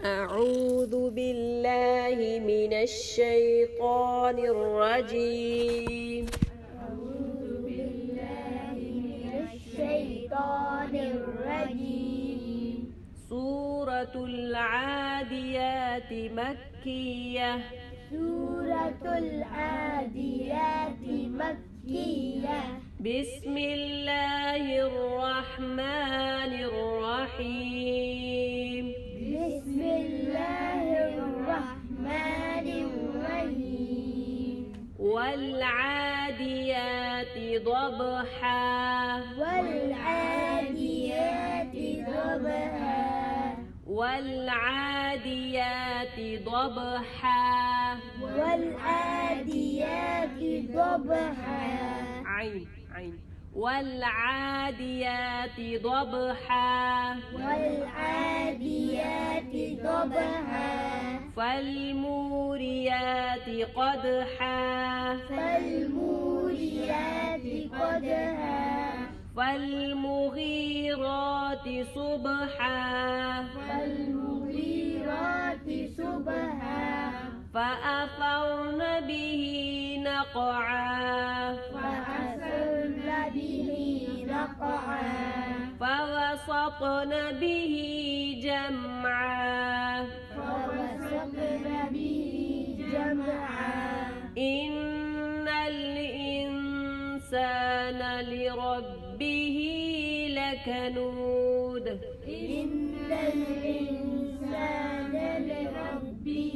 أعوذ بالله من الشيطان الرجيم. أعوذ بالله من الشيطان الرجيم. سورة العاديات مكية. سورة العاديات مكية. بسم الله الرحمن الرحيم. بسم الله الرحمن الرحيم. والعاديات ضبحا. والعاديات ضبحا. والعاديات ضبحا. والعاديات ضبحا. عين. والعاديات ضبحا. والعاديات ضبحا. فالموريات قدحا. فالموريات قدحا. فالمغيرات صبحا. فالمغيرات صبحا. فأثرن به نقعا. فأثرن به نقعا. فوسطن به جمعا. فوسطن به جمعا. إن الإنسان لربه لكنود. إن الإنسان لربه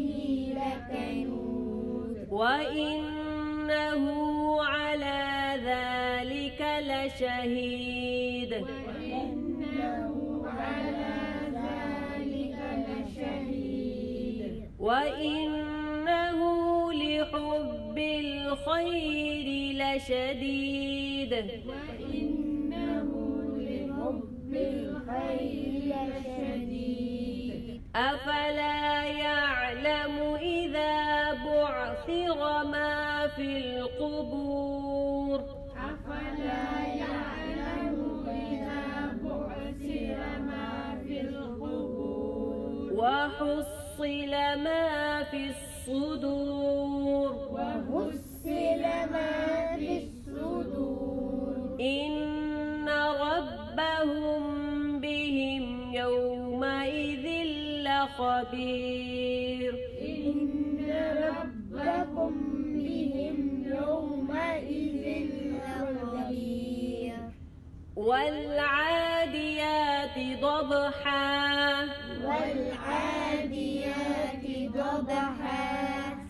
لكنود. وإنه على ذلك لشهيد. وإنه على ذلك لشهيد. وإنه لحب الخير لشديد. وإنه لحب الخير لشديد. أفلا يعلم إذا بعثر ما في القبور. أفلا يعلم إذا بعثر ما في القبور. وحصل ما في الصدور. وحصل ما في الصدور. إن ربهم بهم يومئذ لخبير. إن ربكم بهم يومئذ لخبير. والعاديات ضبحا. والعاديات ضبحا.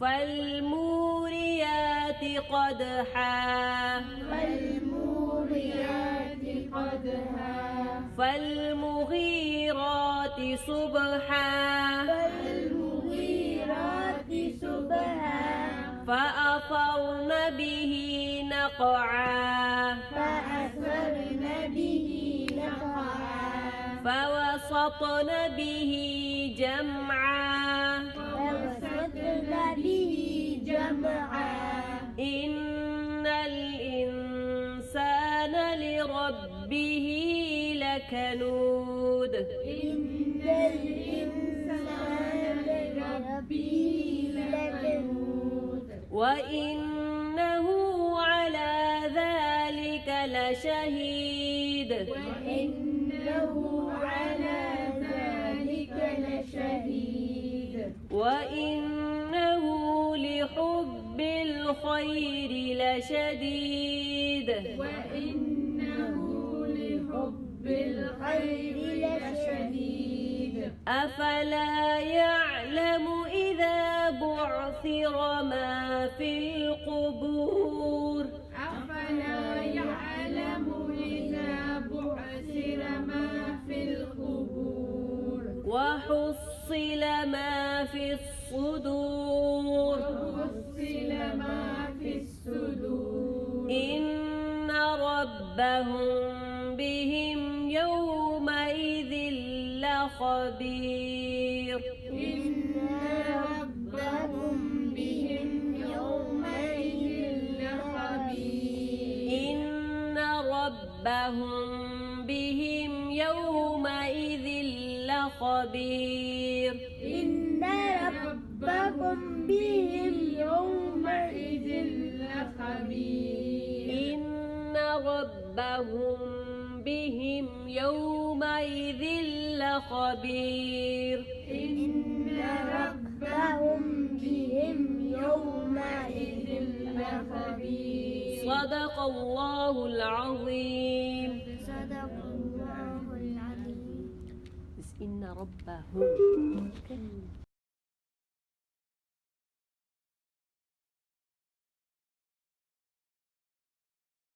فالموريات قدحا. فالموريات قدحا. فالمغيرات صبحا. فالمغيرات صبحا. فأثرن به نقعا. فأثرن به نقعا. فوسطن به جمعا. فوسطن به جمعا. إن الإنسان لربه لكنود. إن الإنسان لربه لكنود. وإنه على ذلك لشهيد. وإنه على ذلك لشهيد. وإنه لحب الخير لشديد. وإنه لحب الخير لشديد. أفلا يعلم إذا بعثر ما في القبور. أفلا يعلم إذا بعثر ما في القبور. وحصل ما في الصدور. وحصل ما في الصدور. إن ربهم بهم يومئذ لخبير. إن ربهم بهم يومئذ لخبير. إن ربهم بهم يومئذ لخبير. ربهم بهم يومئذ لخبير إن ربهم بهم يومئذ لخبير صدق الله العظيم. صدق الله العظيم. إن ربهم